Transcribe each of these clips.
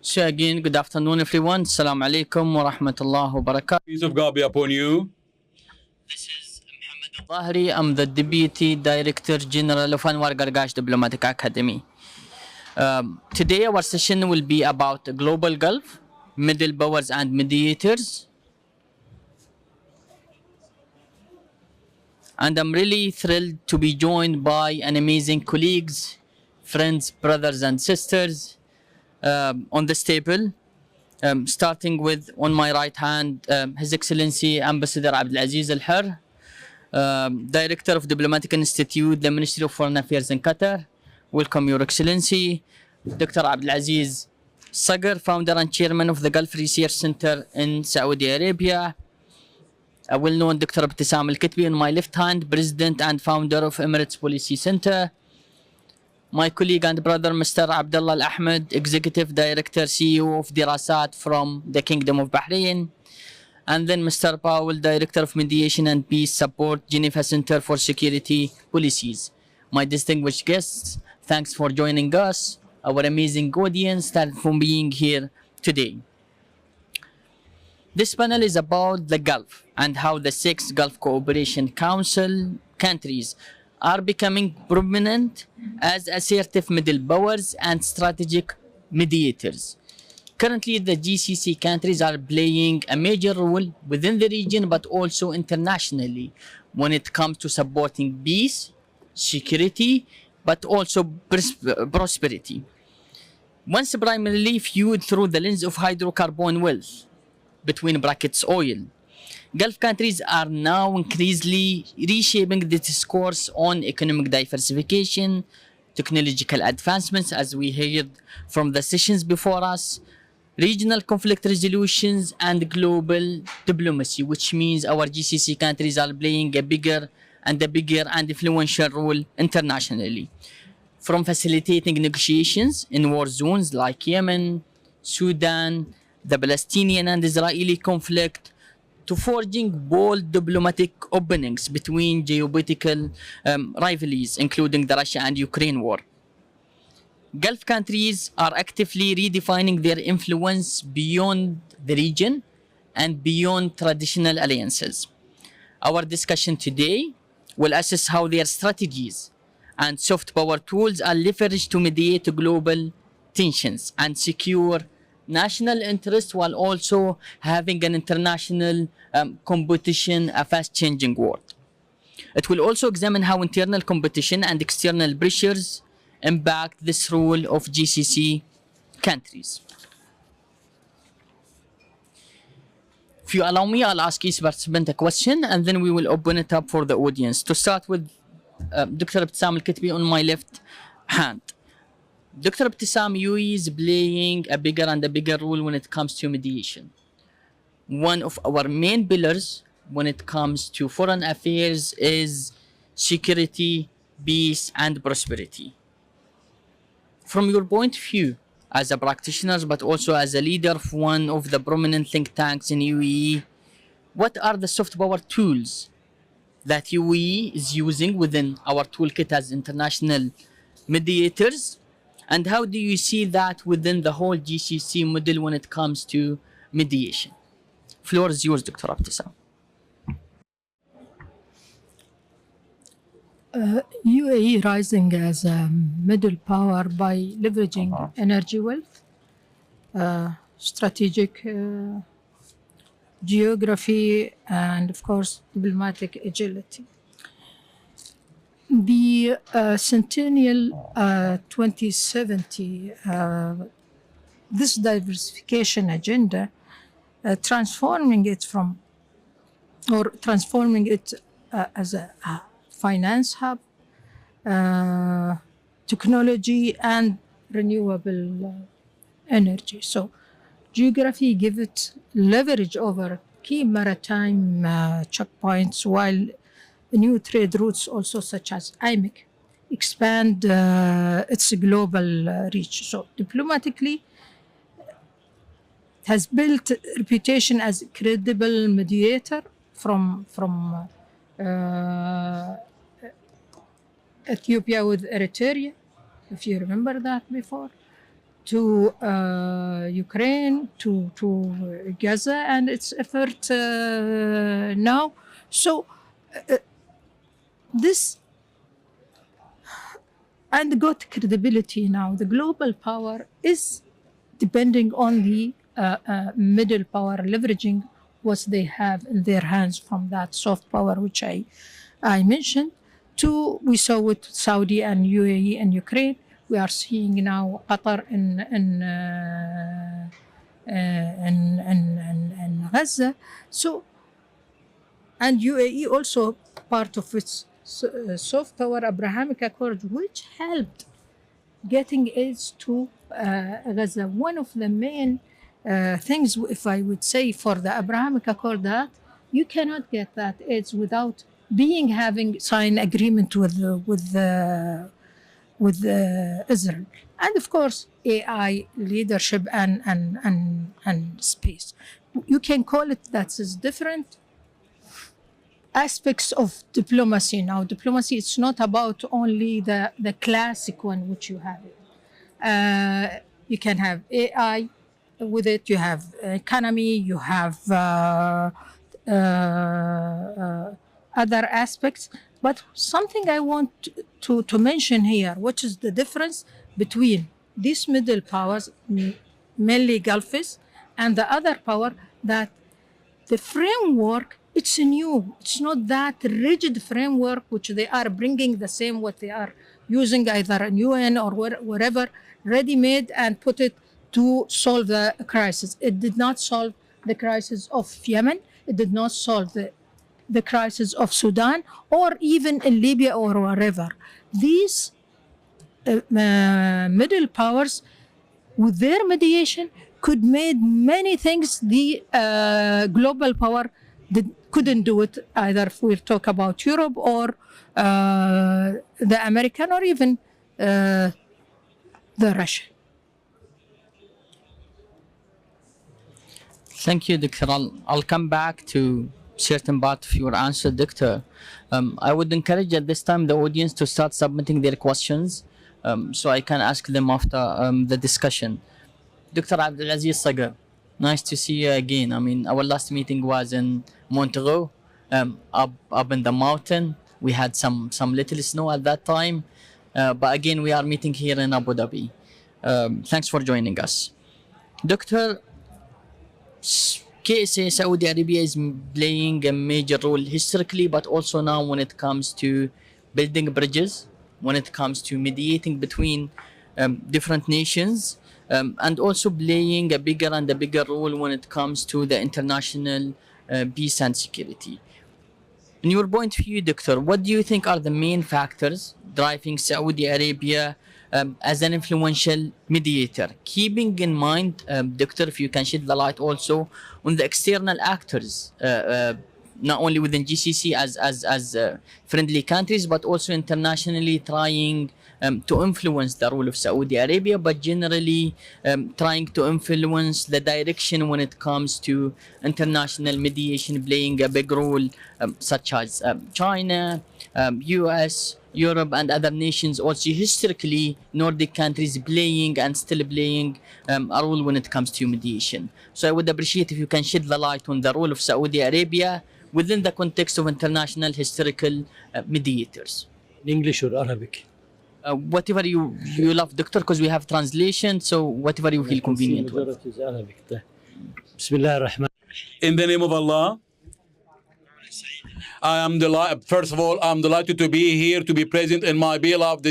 So again, good afternoon everyone. Assalamu alaikum wa rahmatullah wa barakatuh. Peace of God be upon you. This is Ahmed. I'm the Deputy Director General of Anwar Gargash Diplomatic Academy. Today our session will be about the Global Gulf, Middle Powers and Mediators. And I'm really thrilled to be joined by an amazing colleagues, friends, brothers and sisters on this table. Starting with, on my right hand, His Excellency Ambassador Abdulaziz Al-Horr, Director of Diplomatic Institute, the Ministry of Foreign Affairs in Qatar. Welcome, Your Excellency. Dr. Abdulaziz Sagar, Founder and Chairman of the Gulf Research Center in Saudi Arabia. A well-known Dr. Ebtesam Al-Ketbi on my left hand, President and Founder of Emirates Policy Center. My colleague and brother, Mr. Abdulla Ahmed, Executive Director, CEO of Derasat from the Kingdom of Bahrain. And then Mr. Powell, Director of Mediation and Peace Support, Geneva Center for Security Policies. My distinguished guests, thanks for joining us. Our amazing audience, thanks for being here today. This panel is about the Gulf and how the 6 Gulf Cooperation Council countries are becoming prominent as assertive middle powers and strategic mediators. Currently, the GCC countries are playing a major role within the region but also internationally when it comes to supporting peace, security, but also prosperity. Once primarily viewed through the lens of hydrocarbon wealth, between brackets oil, Gulf countries are now increasingly reshaping the discourse on economic diversification, technological advancements, as we heard from the sessions before us, regional conflict resolutions, and global diplomacy, which means our GCC countries are playing a bigger and influential role internationally. From facilitating negotiations in war zones like Yemen, Sudan, the Palestinian and Israeli conflict, to forging bold diplomatic openings between geopolitical rivalries, including the Russia and Ukraine war. Gulf countries are actively redefining their influence beyond the region and beyond traditional alliances. Our discussion today will assess how their strategies and soft power tools are leveraged to mediate global tensions and secure national interest while also having an international competition, a fast-changing world. It will also examine how internal competition and external pressures impact this role of GCC countries. If you allow me, I'll ask each participant a question and then we will open it up for the audience. To start with, Dr. Ebtesam Al-Ketbi on my left hand. Dr. Ebtesam, UAE is playing a bigger and a bigger role when it comes to mediation. One of our main pillars when it comes to foreign affairs is security, peace, and prosperity. From your point of view, as a practitioner, but also as a leader of one of the prominent think tanks in UAE, what are the soft power tools that UAE is using within our toolkit as international mediators? And how do you see that within the whole GCC model when it comes to mediation? Floor is yours, Dr. Ebtesam. UAE rising as a middle power by leveraging energy wealth, strategic geography, and of course, diplomatic agility. The Centennial 2070, this diversification agenda, transforming it as a finance hub, technology, and renewable energy. So, geography gives it leverage over key maritime checkpoints, while new trade routes, also such as IMEC, expand its global reach. So, diplomatically, it has built a reputation as a credible mediator from Ethiopia with Eritrea, if you remember that before, to Ukraine, to Gaza, and its effort now. So this and got credibility now. The global power is depending on the middle power, leveraging what they have in their hands from that soft power, which I mentioned. We saw with Saudi and UAE and Ukraine. We are seeing now Qatar in Gaza. So, and UAE also part of its soft power Abrahamic Accord, which helped getting aids to Gaza. One of the main things, if I would say, for the Abrahamic Accord, that you cannot get that aids without having signed agreement with Israel, and of course AI leadership and space. You can call it that is different aspects of diplomacy. Now, diplomacy, it's not about only the classic one which you have. You can have AI with it. You have economy. You have other aspects. But something I want to mention here, which is the difference between these middle powers, mainly Gulfists, and the other power, that the framework, it's new. It's not that rigid framework which they are bringing the same what they are using either in UN or wherever, ready-made, and put it to solve the crisis. It did not solve the crisis of Yemen. It did not solve the crisis of Sudan, or even in Libya or wherever. These middle powers, with their mediation, could make many things the global power couldn't do it, either if we talk about Europe or the American or even the Russian. Thank you, Doctor. I'll come back to certain part of your answer, Doctor. I would encourage at this time the audience to start submitting their questions, so I can ask them after the discussion. Dr. Abdulaziz Sagar, nice to see you again. I mean, our last meeting was in Montreux, up in the mountain. We had some little snow at that time, but again, we are meeting here in Abu Dhabi. Thanks for joining us. Doctor, KSA Saudi Arabia is playing a major role historically, but also now when it comes to building bridges, when it comes to mediating between different nations, and also playing a bigger and a bigger role when it comes to the international peace and security. In your point of view, Doctor, what do you think are the main factors driving Saudi Arabia as an influential mediator? Keeping in mind, Doctor, if you can shed the light also on the external actors, not only within GCC as friendly countries, but also internationally trying to influence the role of Saudi Arabia, but generally trying to influence the direction when it comes to international mediation, playing a big role, such as China, US, Europe, and other nations. Also historically, Nordic countries playing and still playing a role when it comes to mediation. So I would appreciate if you can shed the light on the role of Saudi Arabia within the context of international historical mediators. English or Arabic? Whatever you love, Doctor, because we have translation, so whatever you feel convenient with. Is Arabic. Bismillah ar-Rahman. In the name of Allah, I am delighted. First of all, I'm delighted to be here, to be present in my beloved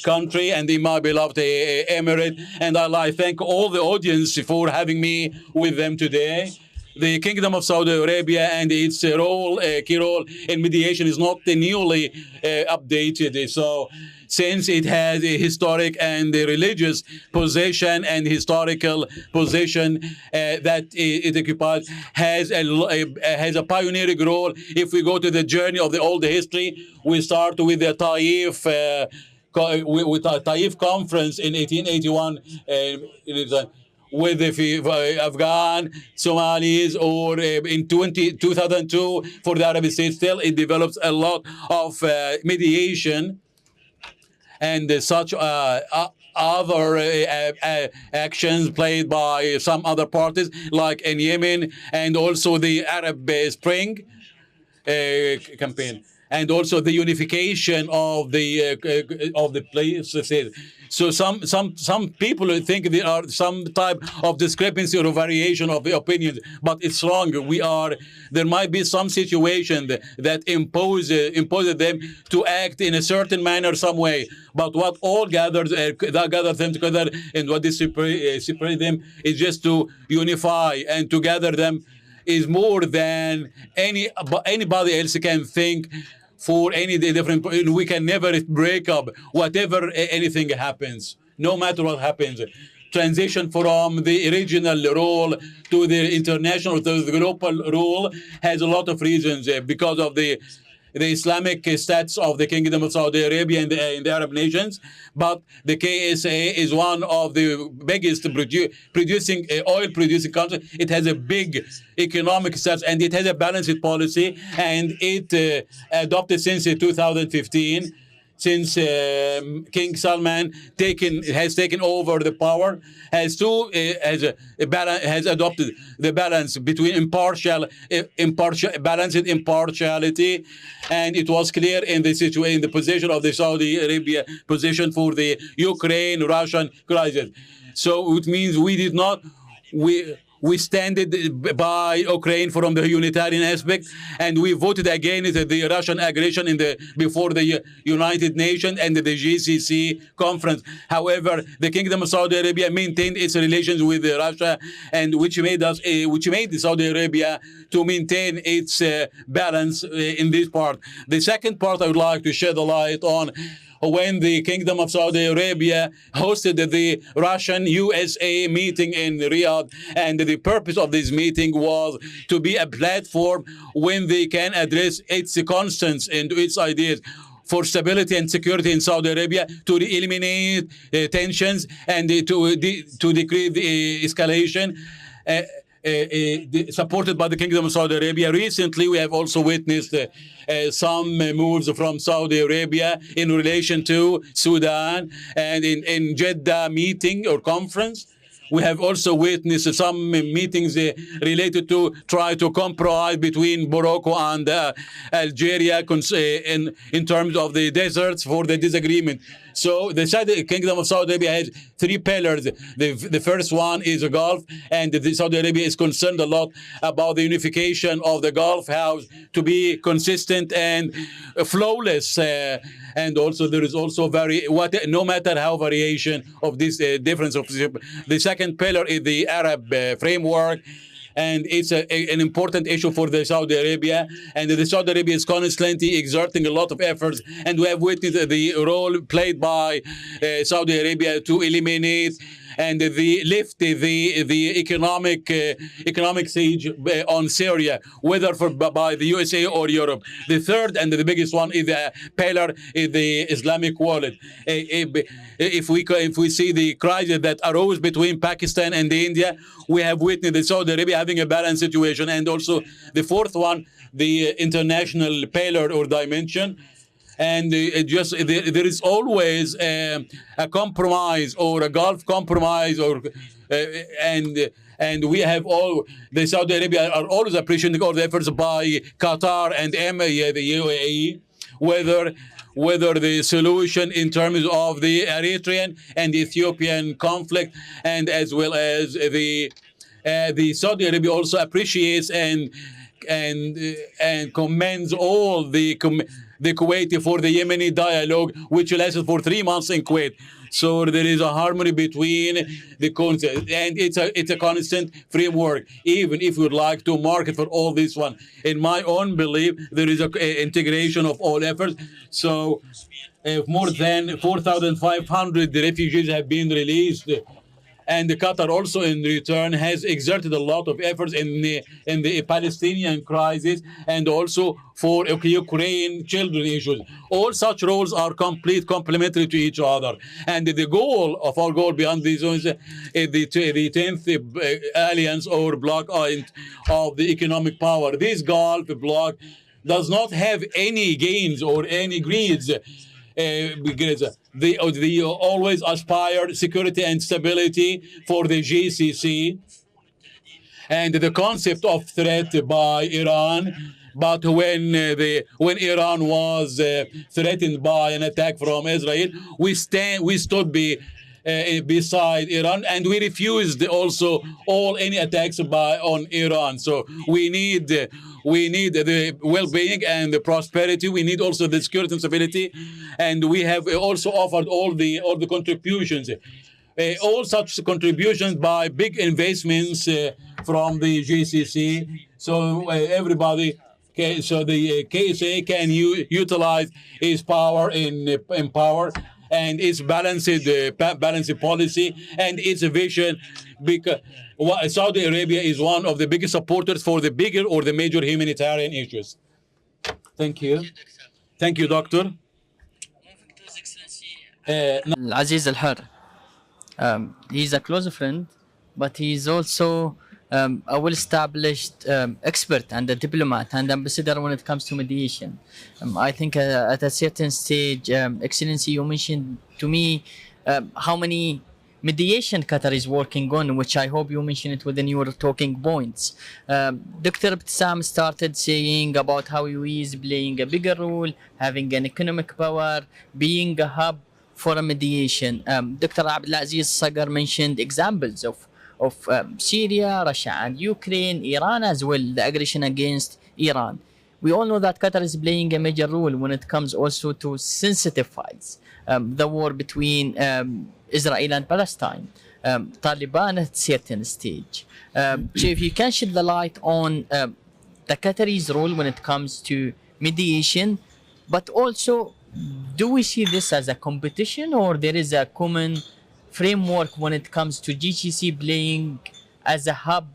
country and in my beloved Emirate. And I thank all the audience for having me with them today. The Kingdom of Saudi Arabia and its key role in mediation is not newly updated. So, since it has a historic and a religious position and historical position that it occupies, has a pioneering role. If we go to the journey of the old history, we start with the Taif. With the Taif conference in 1881. With the Afghan, Somalis, or in 2002 for the Arab states, still it develops a lot of mediation and such other actions played by some other parties, like in Yemen, and also the Arab Spring campaign, and also the unification of the places. So some people think there are some type of discrepancy or variation of the opinions, but it's wrong. There might be some situation that imposes them to act in a certain manner, some way. But what all gathers them together and what they separate them is just to unify and to gather them is more than anybody else can think. For any different, we can never break up whatever anything happens, no matter what happens. Transition from the original role to the international, to the global role has a lot of reasons because of the Islamic stats of the Kingdom of Saudi Arabia and the Arab nations. But the KSA is one of the biggest oil-producing countries. It has a big economic stats, and it has a balanced policy, and it adopted since 2015. Since King Salman has taken over the power, has adopted the balance between balanced impartiality, and it was clear in the position of the Saudi Arabia position for the Ukraine-Russian crisis. So it means we stand by Ukraine from the humanitarian aspect, and we voted against the Russian aggression before the United Nations and the GCC conference. However, the Kingdom of Saudi Arabia maintained its relations with Russia, and which made Saudi Arabia to maintain its balance in this part. The second part I would like to shed a light on. When the Kingdom of Saudi Arabia hosted the Russian-USA meeting in Riyadh, and the purpose of this meeting was to be a platform when they can address its concerns and its ideas for stability and security in Saudi Arabia, to eliminate tensions and to decrease the escalation. Supported by the Kingdom of Saudi Arabia. Recently, we have also witnessed some moves from Saudi Arabia in relation to Sudan, and in Jeddah meeting or conference. We have also witnessed some meetings related to try to compromise between Morocco and Algeria in terms of the deserts for the disagreement. So the Kingdom of Saudi Arabia has three pillars. The first one is the Gulf, and Saudi Arabia is concerned a lot about the unification of the Gulf House to be consistent and flawless. And also there is also no matter how variation of this difference of the second pillar is the Arab framework. And it's an important issue for the Saudi Arabia, and the Saudi Arabia is constantly exerting a lot of efforts, and we have witnessed the role played by Saudi Arabia to eliminate and lift the economic siege on Syria, whether by the USA or Europe. The third and the biggest one is the pillar is the Islamic world. If we see the crisis that arose between Pakistan and India, we have witnessed Saudi Arabia having a balanced situation. And also the fourth one, the international pillar or dimension. And there is always a compromise or a Gulf compromise, and we have the Saudi Arabia are always appreciating all the efforts by Qatar and the UAE, whether the solution in terms of the Eritrean and Ethiopian conflict, and as well as the Saudi Arabia also appreciates and commends all the Kuwaiti for the Yemeni dialogue, which lasted for 3 months in Kuwait. So there is a harmony between the concepts, and it's a constant framework, even if we would like to market for all this one. In my own belief, there is an integration of all efforts. So more than 4,500 refugees have been released. And Qatar also in return has exerted a lot of efforts in the Palestinian crisis, and also for Ukraine children issues. All such roles are complementary to each other. And the goal of our goal beyond these is the 10th alliance or bloc of the economic power. This Gulf bloc does not have any gains or any greeds because they always aspire security and stability for the GCC and the concept of threat by Iran. But when Iran was threatened by an attack from Israel, we stood beside Iran, and we refused also any attacks on Iran. So we need the well-being and the prosperity. We need also the security and stability, and we have also offered all the contributions. All such contributions by big investments from the GCC. So everybody, so the KSA can utilize its power in power and its balanced policy and its vision, because Saudi Arabia is one of the biggest supporters for the bigger or the major humanitarian issues. Thank you. Thank you, Doctor. Aziz Al-Horr. He's a close friend, but he's also a well-established expert and a diplomat and ambassador when it comes to mediation. I think at a certain stage, Excellency, you mentioned to me how many mediation Qatar is working on, which I hope you mention it within your talking points. Dr. Ebtesam started saying about how UAE is playing a bigger role, having an economic power, being a hub for a mediation. Dr. Abdulaziz Sagar mentioned examples of Syria, Russia and Ukraine, Iran as well, the aggression against Iran. We all know that Qatar is playing a major role when it comes also to sensitive files. The war between Israel and Palestine, Taliban at certain stage. So if you can shed the light on the Qataris' role when it comes to mediation, but also do we see this as a competition, or there is a common framework when it comes to GCC playing as a hub,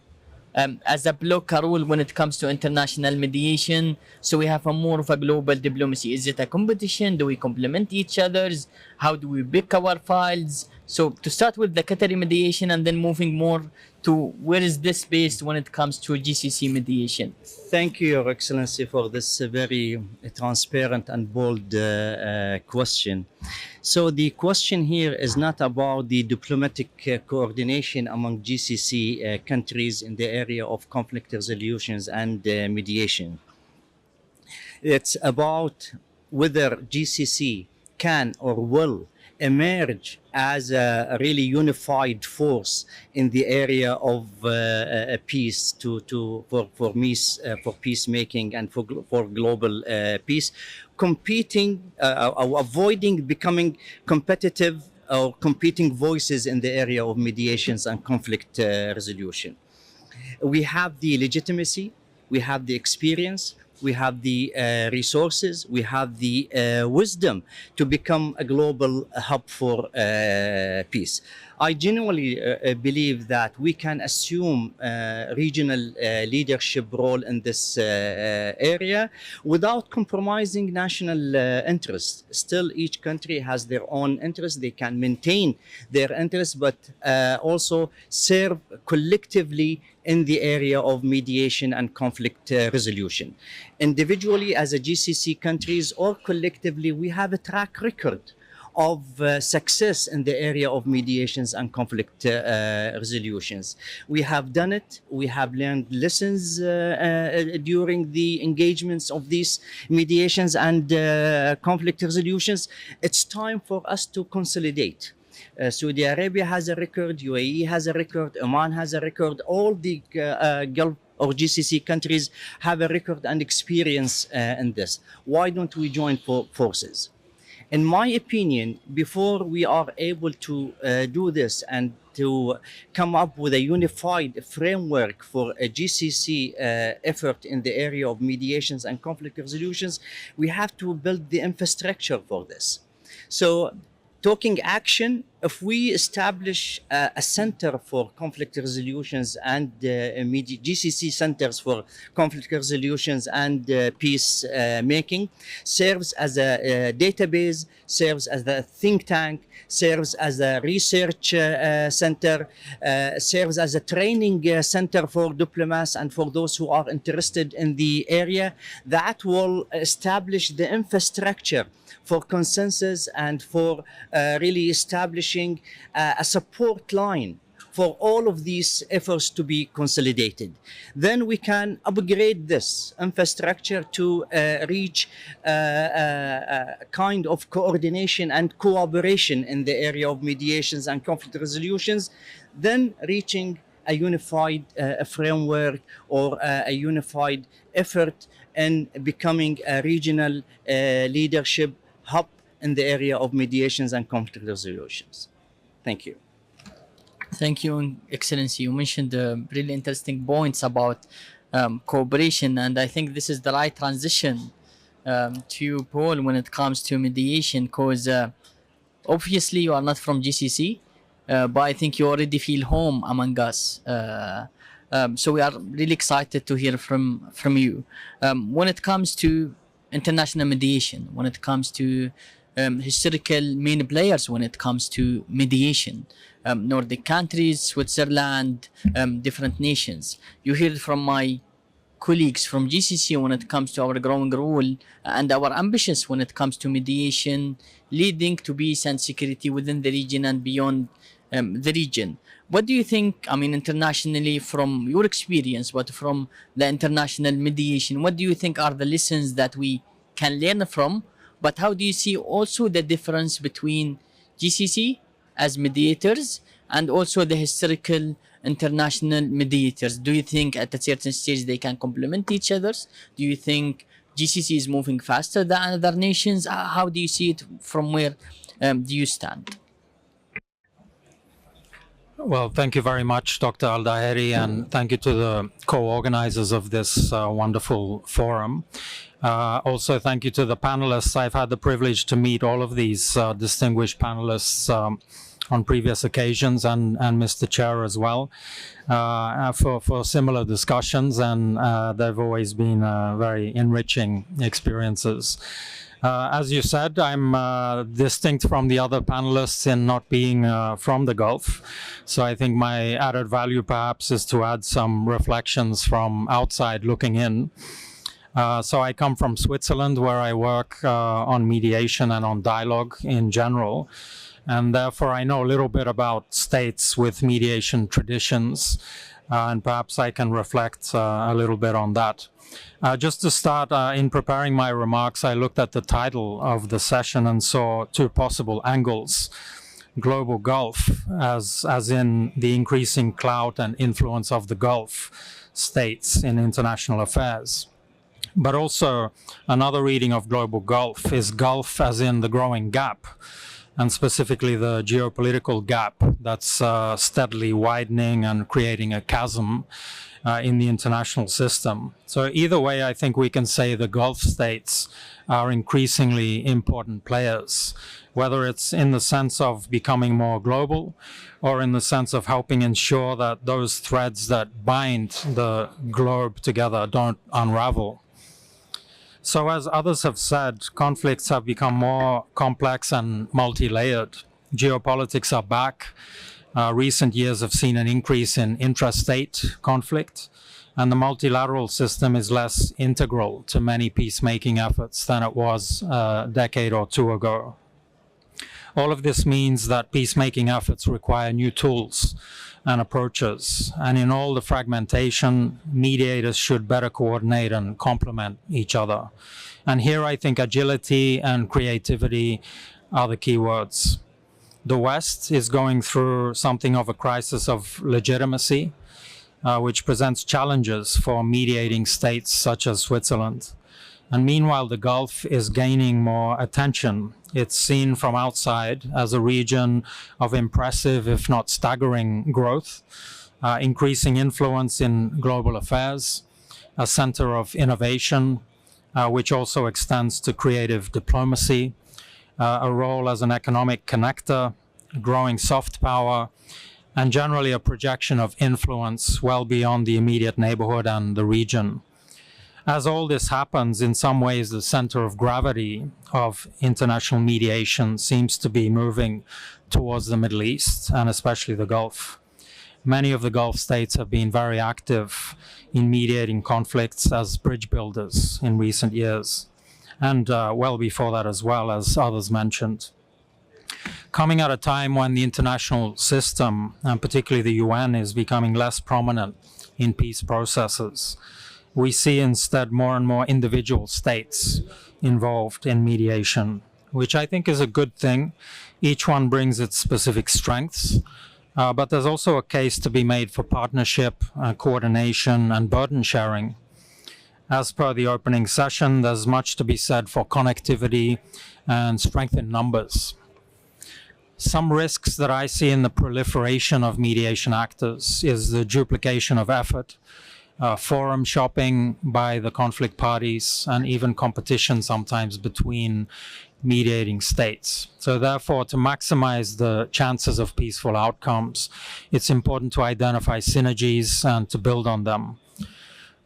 as a blocker role when it comes to international mediation? So we have a more of a global diplomacy. Is it a competition? Do we complement each other's? How do we pick our files? So to start with the Qatari mediation and then moving more to where is this based when it comes to GCC mediation? Thank you, Your Excellency, for this very transparent and bold question. So the question here is not about the diplomatic coordination among GCC countries in the area of conflict resolutions and mediation. It's about whether GCC can or will emerge as a really unified force in the area of peace for peacemaking and for global peace, competing, avoiding becoming competitive or competing voices in the area of mediations and conflict resolution. We have the legitimacy, we have the experience, we have the resources, we have the wisdom to become a global hub for peace. I genuinely believe that we can assume regional leadership role in this area without compromising national interests. Still, each country has their own interests. They can maintain their interests, but also serve collectively in the area of mediation and conflict resolution. Individually, as a GCC countries, or collectively, we have a track record of success in the area of mediations and conflict resolutions. We have done it. We have learned lessons during the engagements of these mediations and conflict resolutions. It's time for us to consolidate. Saudi Arabia has a record, UAE has a record, Oman has a record, all the Gulf or GCC countries have a record and experience in this. Why don't we join forces? In my opinion, before we are able to do this and to come up with a unified framework for a GCC effort in the area of mediations and conflict resolutions, we have to build the infrastructure for this. So talking action if we establish a center for conflict resolutions and GCC centers for conflict resolutions and peace making, serves as a database, serves as a think tank, serves as a research center, serves as a training center for diplomats and for those who are interested in the area, that will establish the infrastructure for consensus and for really establishing a support line for all of these efforts to be consolidated. Then we can upgrade this infrastructure to reach a kind of coordination and cooperation in the area of mediations and conflict resolutions, then reaching a unified framework or a unified effort in becoming a regional leadership hub in the area of mediations and conflict resolutions. Thank you. Thank you, Excellency. You mentioned really interesting points about cooperation, and I think this is the right transition to you, Paul, when it comes to mediation, because obviously you are not from GCC, but I think you already feel home among us. So we are really excited to hear from you. When it comes to international mediation, when it comes to historical main players, when it comes to mediation, Nordic countries, Switzerland, different nations. You hear from my colleagues from GCC when it comes to our growing role and our ambitions when it comes to mediation, leading to peace and security within the region and beyond the region. What do you think, I mean, internationally, from your experience, but from the international mediation, what do you think are the lessons that we can learn from? But how do you see also the difference between GCC as mediators and also the historical international mediators? Do you think at a certain stage they can complement each other? Do you think GCC is moving faster than other nations? How do you see it? From where do you stand? Well, thank you very much, Dr. Al-Daheri, and thank you to the co-organizers of this wonderful forum. Also, thank you to the panelists. I've had the privilege to meet all of these distinguished panelists on previous occasions, and Mr. Chair as well, for similar discussions, and they've always been very enriching experiences. As you said, I'm distinct from the other panelists in not being from the Gulf. So I think my added value perhaps is to add some reflections from outside looking in. So I come from Switzerland, where I work on mediation and on dialogue in general. And therefore I know a little bit about states with mediation traditions. And perhaps I can reflect a little bit on that. Just to start, in preparing my remarks, I looked at the title of the session and saw two possible angles. Global Gulf, as in the increasing clout and influence of the Gulf states in international affairs. But also another reading of Global Gulf is Gulf as in the growing gap, and specifically the geopolitical gap that's steadily widening and creating a chasm in the international system. So either way, I think we can say the Gulf states are increasingly important players, whether it's in the sense of becoming more global or in the sense of helping ensure that those threads that bind the globe together don't unravel. So as others have said, conflicts have become more complex and multi-layered. Geopolitics are back. Recent years have seen an increase in intrastate conflict, and the multilateral system is less integral to many peacemaking efforts than it was a decade or two ago. All of this means that peacemaking efforts require new tools and approaches, and in all the fragmentation, mediators should better coordinate and complement each other. And here I think agility and creativity are the key words. The West is going through something of a crisis of legitimacy, which presents challenges for mediating states such as Switzerland. And meanwhile, the Gulf is gaining more attention. It's seen from outside as a region of impressive, if not staggering, growth, increasing influence in global affairs, a center of innovation, which also extends to creative diplomacy, a role as an economic connector, growing soft power, and generally a projection of influence well beyond the immediate neighborhood and the region. As all this happens, in some ways, the center of gravity of international mediation seems to be moving towards the Middle East, and especially the Gulf. Many of the Gulf states have been very active in mediating conflicts as bridge builders in recent years, and well before that as well, as others mentioned. Coming at a time when the international system, and particularly the UN, is becoming less prominent in peace processes, we see instead more and more individual states involved in mediation, which I think is a good thing. Each one brings its specific strengths, but there's also a case to be made for partnership, coordination, and burden sharing. As per the opening session, there's much to be said for connectivity and strength in numbers. Some risks that I see in the proliferation of mediation actors is the duplication of effort, forum shopping by the conflict parties, and even competition sometimes between mediating states. So therefore, to maximize the chances of peaceful outcomes, it's important to identify synergies and to build on them.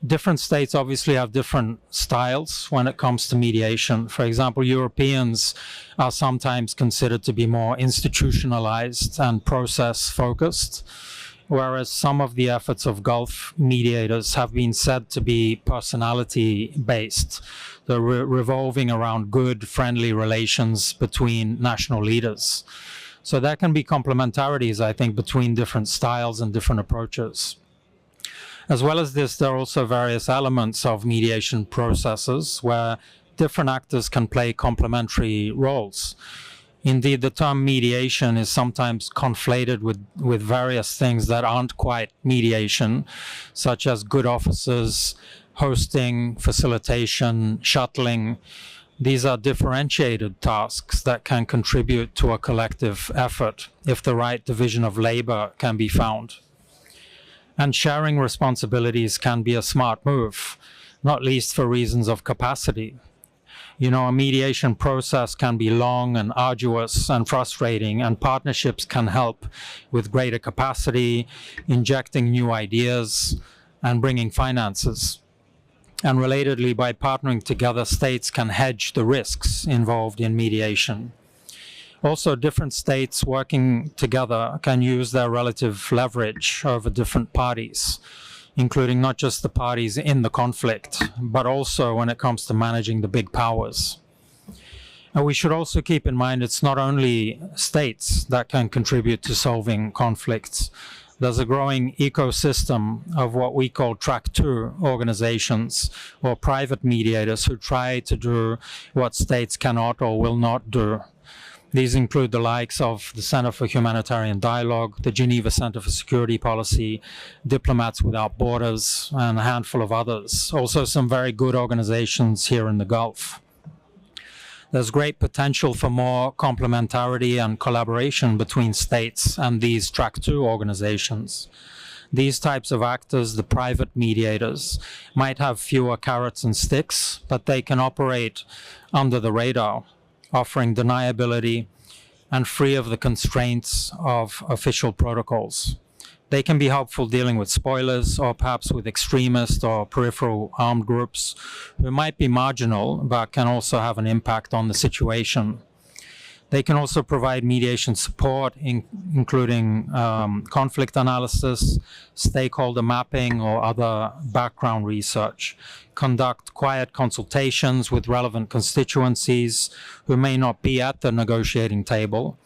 Different states obviously have different styles when it comes to mediation. For example, Europeans are sometimes considered to be more institutionalized and process-focused, whereas some of the efforts of Gulf mediators have been said to be personality-based, revolving around good, friendly relations between national leaders. So there can be complementarities, I think, between different styles and different approaches. As well as this, there are also various elements of mediation processes where different actors can play complementary roles. Indeed, the term mediation is sometimes conflated with various things that aren't quite mediation, such as good officers, hosting, facilitation, shuttling. These are differentiated tasks that can contribute to a collective effort if the right division of labor can be found. And sharing responsibilities can be a smart move, not least for reasons of capacity. You know, a mediation process can be long and arduous and frustrating, and partnerships can help with greater capacity, injecting new ideas, and bringing finances. And relatedly, by partnering together, states can hedge the risks involved in mediation. Also, different states working together can use their relative leverage over different parties, including not just the parties in the conflict, but also when it comes to managing the big powers. And we should also keep in mind it's not only states that can contribute to solving conflicts. There's a growing ecosystem of what we call track 2 organizations or private mediators who try to do what states cannot or will not do. These include the likes of the Center for Humanitarian Dialogue, the Geneva Center for Security Policy, Diplomats Without Borders, and a handful of others. Also some very good organizations here in the Gulf. There's great potential for more complementarity and collaboration between states and these track 2 organizations. These types of actors, the private mediators, might have fewer carrots and sticks, but they can operate under the radar, offering deniability and free of the constraints of official protocols. They can be helpful dealing with spoilers or perhaps with extremist or peripheral armed groups who might be marginal but can also have an impact on the situation. They can also provide mediation support, including conflict analysis, stakeholder mapping, or other background research, conduct quiet consultations with relevant constituencies who may not be at the negotiating table,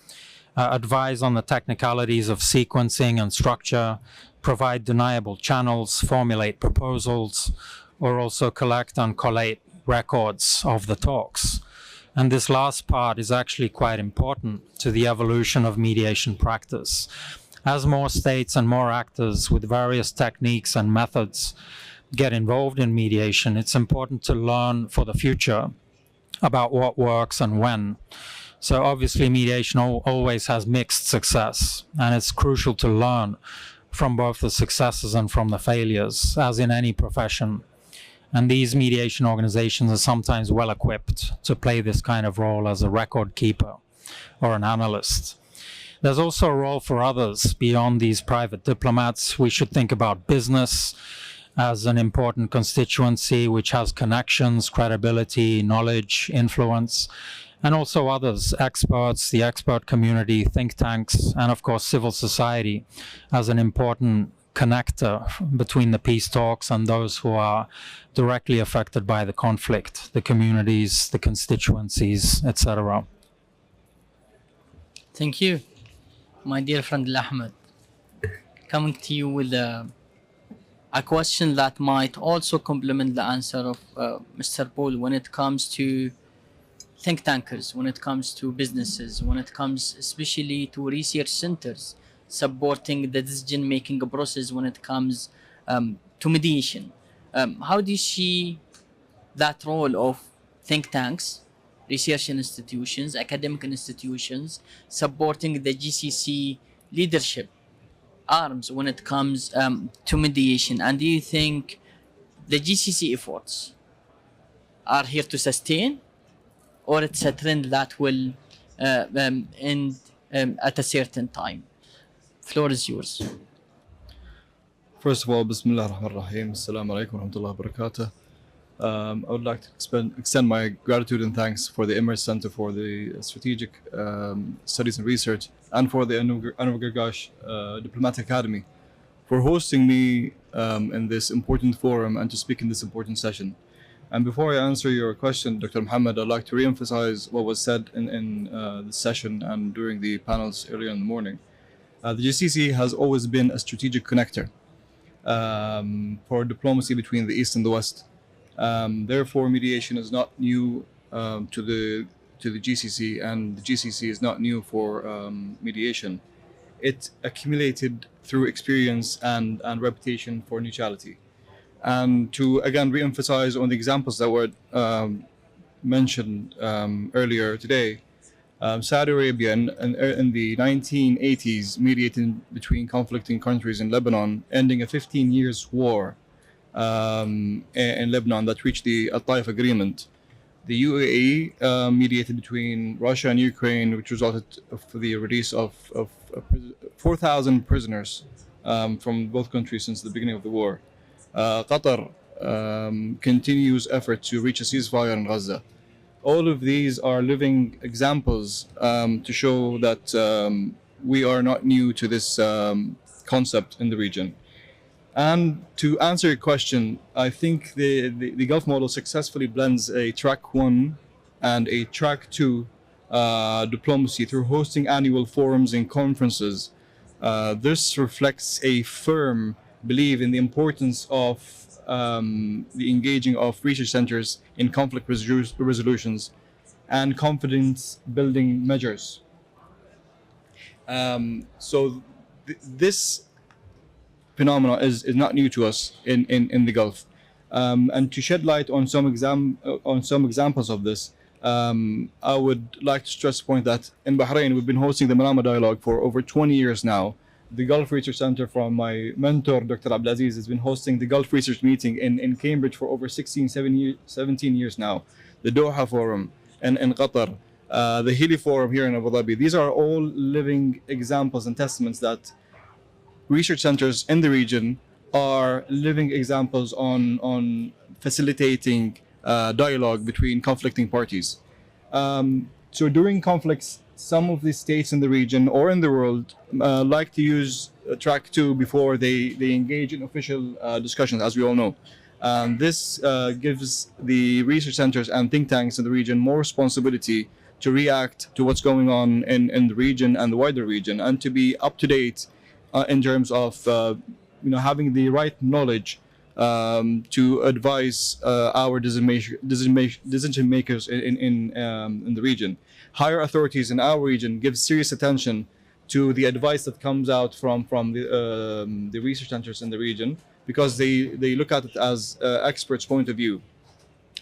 advise on the technicalities of sequencing and structure, provide deniable channels, formulate proposals, or also collect and collate records of the talks. And this last part is actually quite important to the evolution of mediation practice. As more states and more actors with various techniques and methods get involved in mediation, it's important to learn for the future about what works and when. So obviously mediation always has mixed success, and it's crucial to learn from both the successes and from the failures, as in any profession. And these mediation organizations are sometimes well equipped to play this kind of role as a record keeper or an analyst. there's also a role for others beyond these private diplomats. We should think about business as an important constituency which has connections, credibility, knowledge, influence, and also others, experts, the expert community, think tanks, and of course civil society as an important connector between the peace talks and those who are directly affected by the conflict, the communities, the constituencies, etc. Thank you, my dear friend Ahmed. Coming to you with a question that might also complement the answer of Mr. Paul when it comes to think tankers, when it comes to businesses, when it comes especially to research centers supporting the decision-making process when it comes to mediation. How do you see that role of think tanks, research institutions, academic institutions supporting the GCC leadership arms when it comes to mediation? And do you think the GCC efforts are here to sustain, or it's a trend that will end at a certain time? Floor is yours. First of all, Bismillah ar-Rahman ar-Rahim. Assalamu alaikum wa rahmatullahi wa barakatuh. I would like to extend my gratitude and thanks for the Emirates Center for the Strategic Studies and Research and for the Anwar Gargash Diplomatic Academy for hosting me in this important forum and to speak in this important session. And before I answer your question, Dr. Muhammad, I'd like to re-emphasize what was said in the session and during the panels earlier in the morning. The GCC has always been a strategic connector for diplomacy between the East and the West. Therefore, mediation is not new to the GCC, and the GCC is not new for mediation. It accumulated through experience and reputation for neutrality. And to again re-emphasize on the examples that were mentioned earlier today, Saudi Arabia in the 1980s mediated between conflicting countries in Lebanon, ending a 15 years war in Lebanon that reached the Al-Taif Agreement. The UAE mediated between Russia and Ukraine, which resulted in the release of 4,000 prisoners from both countries since the beginning of the war. Qatar continues effort to reach a ceasefire in Gaza. All of these are living examples to show that we are not new to this concept in the region. And to answer your question, I think the Gulf model successfully blends a track 1 and a track 2 diplomacy through hosting annual forums and conferences. This reflects a firm belief in the importance of the engaging of research centers in conflict resolutions and confidence building measures. This phenomena is not new to us in the Gulf. And to shed light on some examples of this, I would like to stress the point that in Bahrain we've been hosting the Manama Dialogue for over 20 years now. The Gulf Research Center from my mentor, Dr. Abdulaziz, has been hosting the Gulf Research Meeting in Cambridge for over 17 years now. The Doha Forum in Qatar, the Hili Forum here in Abu Dhabi. These are all living examples and testaments that research centers in the region are living examples on facilitating dialogue between conflicting parties. So during conflicts, some of the states in the region or in the world like to use track 2 before they engage in official discussions, as we all know. This gives the research centers and think tanks in the region more responsibility to react to what's going on in the region and the wider region, and to be up to date in terms of having the right knowledge to advise our decision makers in the region. Higher authorities in our region give serious attention to the advice that comes out from the research centers in the region, because they look at it as experts' point of view.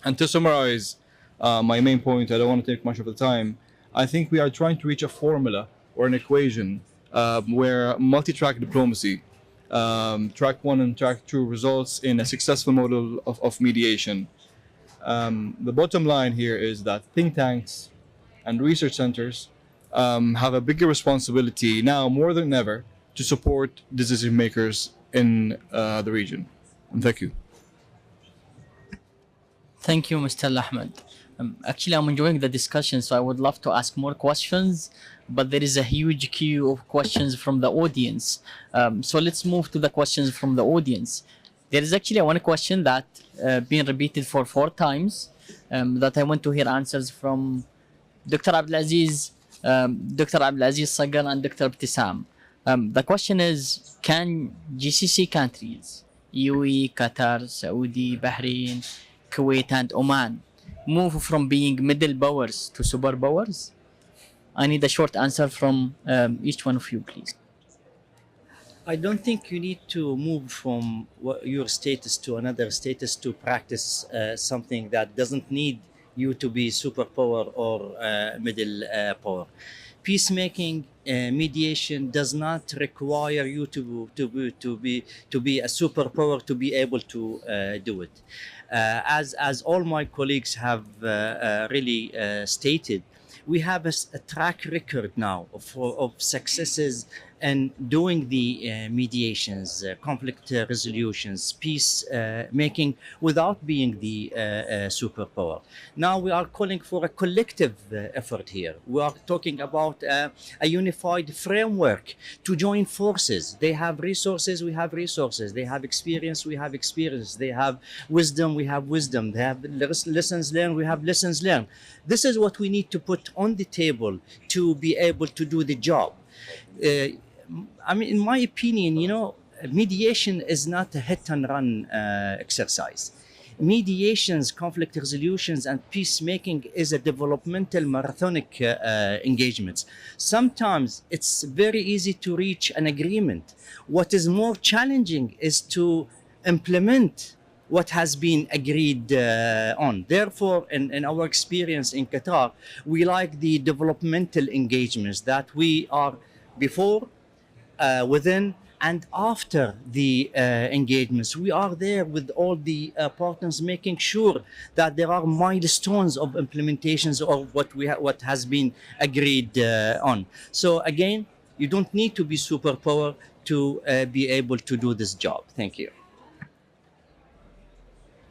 And to summarize my main point, I don't want to take much of the time. I think we are trying to reach a formula or an equation where multi-track diplomacy, track 1 and track 2, results in a successful model of mediation. The bottom line here is that think tanks and research centers have a bigger responsibility now more than ever to support decision makers in the region. And thank you. Thank you, Mr. Ahmed. Actually, I'm enjoying the discussion, so I would love to ask more questions, but there is a huge queue of questions from the audience. So let's move to the questions from the audience. There is actually one question that been repeated for 4 times that I want to hear answers from Dr. Abdulaziz, Dr. Abdulaziz Sagar, and Dr. Ebtesam. The question is, can GCC countries, UAE, Qatar, Saudi, Bahrain, Kuwait, and Oman move from being middle powers to superpowers? I need a short answer from each one of you, please. I don't think you need to move from your status to another status to practice something that doesn't need you to be superpower or middle power. Peacemaking, mediation does not require you to be a superpower to be able to do it. As all my colleagues have really stated, we have a track record now of successes and doing the mediations, conflict resolutions, peace making without being the superpower. Now we are calling for a collective effort here. We are talking about a unified framework to join forces. They have resources, we have resources. They have experience, we have experience. They have wisdom, we have wisdom. They have lessons learned, we have lessons learned. This is what we need to put on the table to be able to do the job. I mean, in my opinion, you know, mediation is not a hit and run exercise. Mediations, conflict resolutions, and peacemaking is a developmental marathonic engagements. Sometimes it's very easy to reach an agreement. What is more challenging is to implement what has been agreed on. Therefore, in our experience in Qatar, we like the developmental engagements that we are before, within, and after the engagements. We are there with all the partners, making sure that there are milestones of implementations of what has been agreed on. So again, you don't need to be superpower to be able to do this job. Thank you.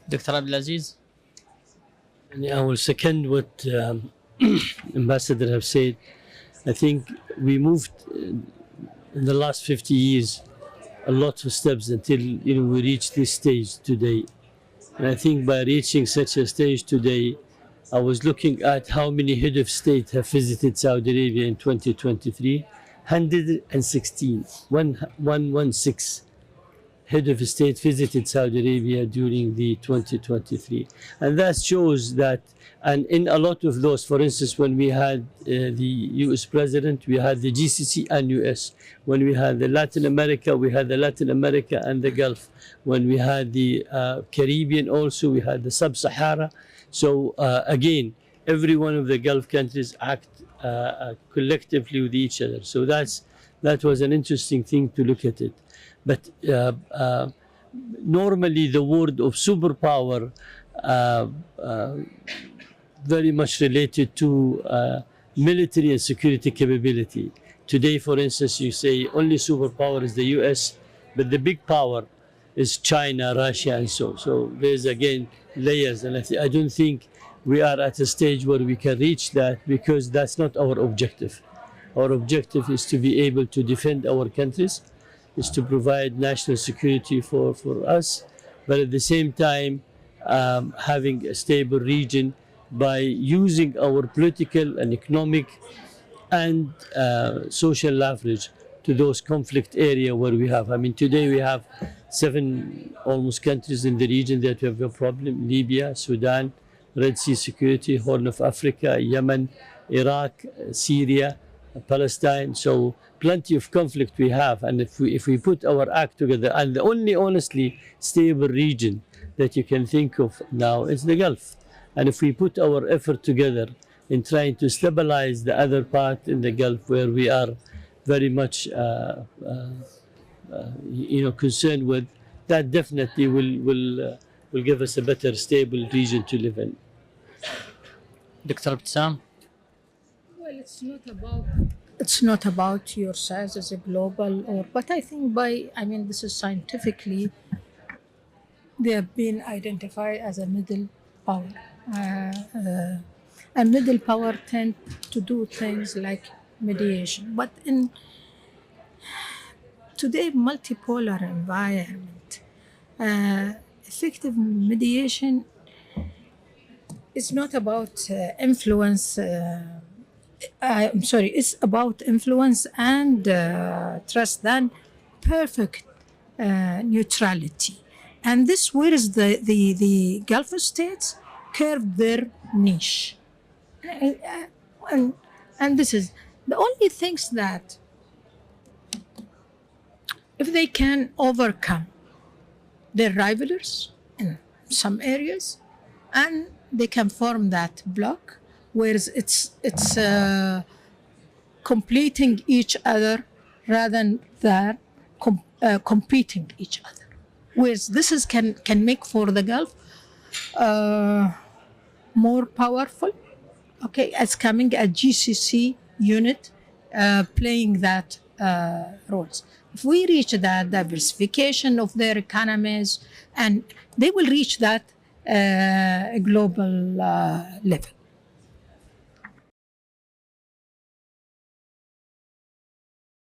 Dr. Abdulaziz? I will second what Ambassador have said. I think we moved in the last 50 years a lot of steps until we reached this stage today. And I think by reaching such a stage today, I was looking at how many head of state have visited Saudi Arabia in 2023. 116, 116 head of state visited Saudi Arabia during the 2023. And that shows that, and in a lot of those, for instance, when we had the US president, we had the GCC and US. When we had the Latin America, we had the Latin America and the Gulf. When we had the Caribbean also, we had the Sub-Sahara. So again, every one of the Gulf countries act collectively with each other. So that was an interesting thing to look at it. But normally the word of superpower very much related to military and security capability. Today, for instance, you say only superpower is the US, but the big power is China, Russia, and so. So there's again layers, and I don't think we are at a stage where we can reach that, because that's not our objective. Our objective is to be able to defend our countries, is to provide national security for us, but at the same time having a stable region by using our political and economic and social leverage to those conflict area where we have. I mean, today we have 7 almost countries in the region that have a problem: Libya, Sudan, Red Sea security, Horn of Africa, Yemen, Iraq, Syria, Palestine. So plenty of conflict we have, and if we put our act together, and the only honestly stable region that you can think of now is the Gulf. And if we put our effort together in trying to stabilize the other part in the Gulf, where we are very much concerned with, that definitely will give us a better, stable region to live in. Dr. Ebtesam? Well, It's not about your size as a global, but I think this is scientifically, they have been identified as a middle power. And middle power tend to do things like mediation. But in today multipolar environment, effective mediation is not about influence. It's about influence and trust than perfect neutrality. And this where is the Gulf states curved their niche. And this is the only things that if they can overcome their rivals in some areas and they can form that block, whereas it's completing each other rather than competing each other. Whereas this is can make for the Gulf more powerful, okay, as coming a GCC unit playing that roles. If we reach that diversification of their economies, and they will reach that global level.